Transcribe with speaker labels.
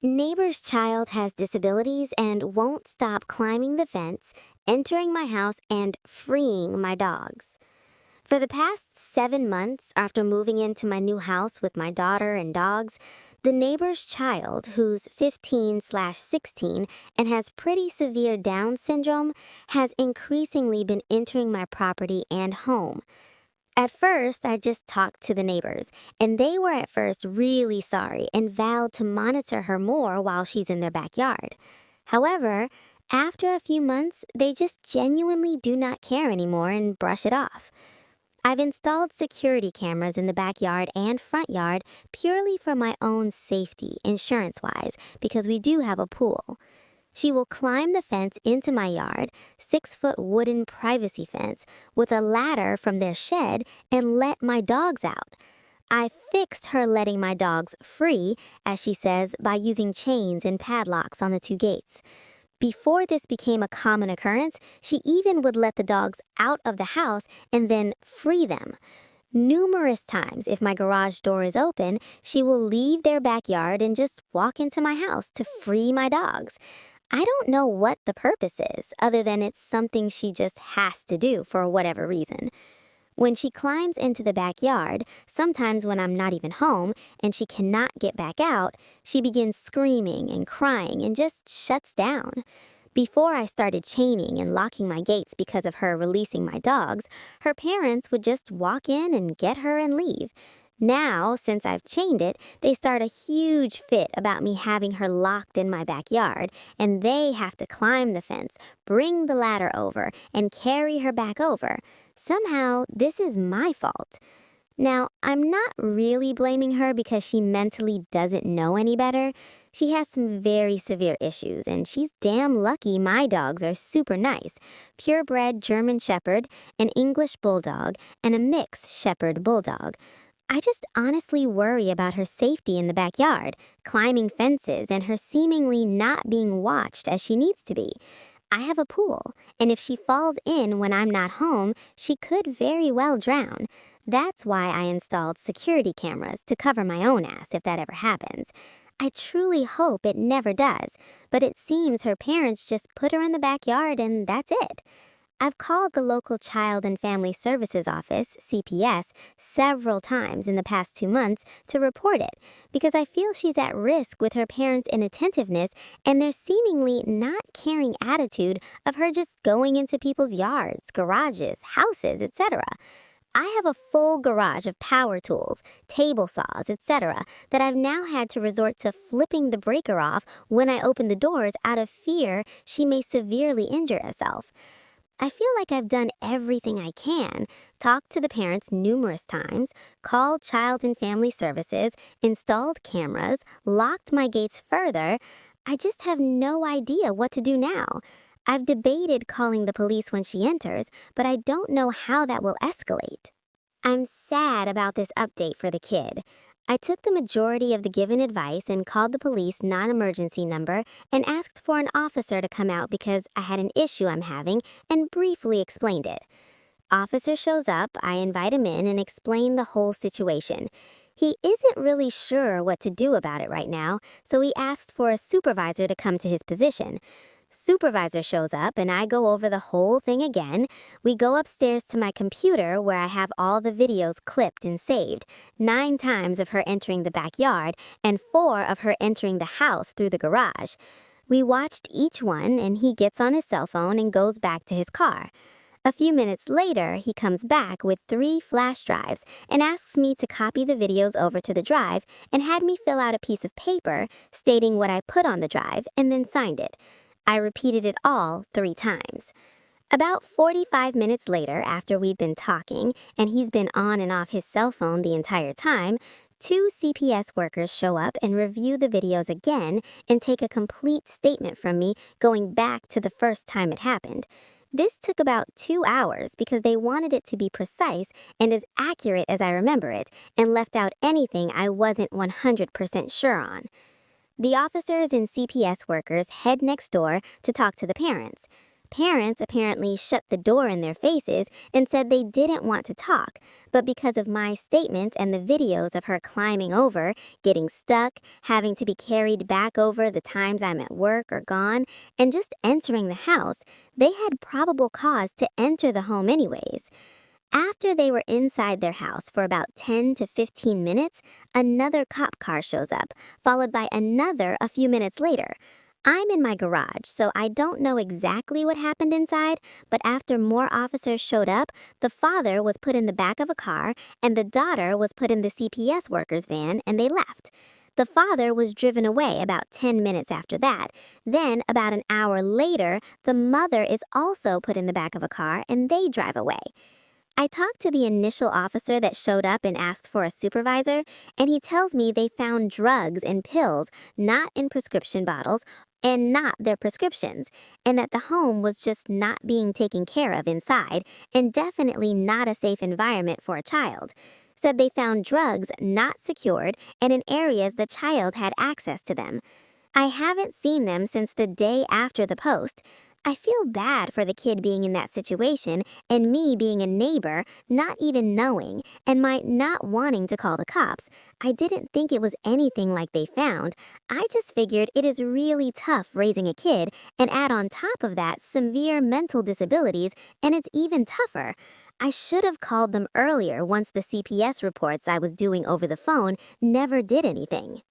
Speaker 1: Neighbor's child has disabilities and won't stop climbing the fence, entering my house, and freeing my dogs. For the past 7 months after moving into my new house with my daughter and dogs, the neighbor's child, who's 15/16 and has pretty severe Down syndrome, has increasingly been entering my property and home. At first, I just talked to the neighbors, and they were at first really sorry and vowed to monitor her more while she's in their backyard. However, after a few months, they just genuinely do not care anymore and brush it off. I've installed security cameras in the backyard and front yard purely for my own safety, insurance-wise, because we do have a pool. She will climb the fence into my yard, 6-foot wooden privacy fence, with a ladder from their shed and let my dogs out. I fixed her letting my dogs free, as she says, by using chains and padlocks on the two gates. Before this became a common occurrence, she even would let the dogs out of the house and then free them. Numerous times, if my garage door is open, she will leave their backyard and just walk into my house to free my dogs. I don't know what the purpose is, other than it's something she just has to do for whatever reason. When she climbs into the backyard, sometimes when I'm not even home and she cannot get back out, she begins screaming and crying and just shuts down. Before I started chaining and locking my gates because of her releasing my dogs, her parents would just walk in and get her and leave. Now, since I've chained it, they start a huge fit about me having her locked in my backyard, and they have to climb the fence, bring the ladder over, and carry her back over. Somehow, this is my fault. Now, I'm not really blaming her because she mentally doesn't know any better. She has some very severe issues, and she's damn lucky my dogs are super nice. Purebred German Shepherd, an English Bulldog, and a mixed Shepherd Bulldog. I just honestly worry about her safety in the backyard, climbing fences, and her seemingly not being watched as she needs to be. I have a pool, and if she falls in when I'm not home, she could very well drown. That's why I installed security cameras to cover my own ass if that ever happens. I truly hope it never does, but it seems her parents just put her in the backyard and that's it. I've called the local Child and Family Services Office, CPS, several times in the past 2 months to report it because I feel she's at risk with her parents' inattentiveness and their seemingly not caring attitude of her just going into people's yards, garages, houses, etc. I have a full garage of power tools, table saws, etc. that I've now had to resort to flipping the breaker off when I open the doors out of fear she may severely injure herself. I feel like I've done everything I can, talked to the parents numerous times, called Child and Family Services, installed cameras, locked my gates further. I just have no idea what to do now. I've debated calling the police when she enters, but I don't know how that will escalate. I'm sad about this update for the kid. I took the majority of the given advice and called the police non-emergency number and asked for an officer to come out because I had an issue I'm having and briefly explained it. Officer shows up, I invite him in and explain the whole situation. He isn't really sure what to do about it right now, so he asked for a supervisor to come to his position. Supervisor shows up and I go over the whole thing again. We go upstairs to my computer where I have all the videos clipped and saved, 9 times of her entering the backyard and 4 of her entering the house through the garage. We watched each one and he gets on his cell phone and goes back to his car. A few minutes later, he comes back with 3 flash drives and asks me to copy the videos over to the drive and had me fill out a piece of paper stating what I put on the drive and then signed it. I repeated it all 3 times. About 45 minutes later, after we've been talking and he's been on and off his cell phone the entire time, 2 CPS workers show up and review the videos again and take a complete statement from me going back to the first time it happened. This took about 2 hours because they wanted it to be precise and as accurate as I remember it and left out anything I wasn't 100% sure on. The officers and CPS workers head next door to talk to the parents. Parents apparently shut the door in their faces and said they didn't want to talk, but because of my statement and the videos of her climbing over, getting stuck, having to be carried back over the times I'm at work or gone, and just entering the house, they had probable cause to enter the home anyways. After they were inside their house for about 10 to 15 minutes, another cop car shows up, followed by another a few minutes later. I'm in my garage, so I don't know exactly what happened inside, but after more officers showed up, the father was put in the back of a car and the daughter was put in the CPS workers' van and they left. The father was driven away about 10 minutes after that. Then, about an hour later, the mother is also put in the back of a car and they drive away. I talked to the initial officer that showed up and asked for a supervisor, and he tells me they found drugs and pills not in prescription bottles and not their prescriptions, and that the home was just not being taken care of inside and definitely not a safe environment for a child. Said they found drugs not secured and in areas the child had access to them. I haven't seen them since the day after the post. I feel bad for the kid being in that situation and me being a neighbor, not even knowing, and my not wanting to call the cops. I didn't think it was anything like they found. I just figured it is really tough raising a kid and add on top of that severe mental disabilities, and it's even tougher. I should have called them earlier once the CPS reports I was doing over the phone never did anything.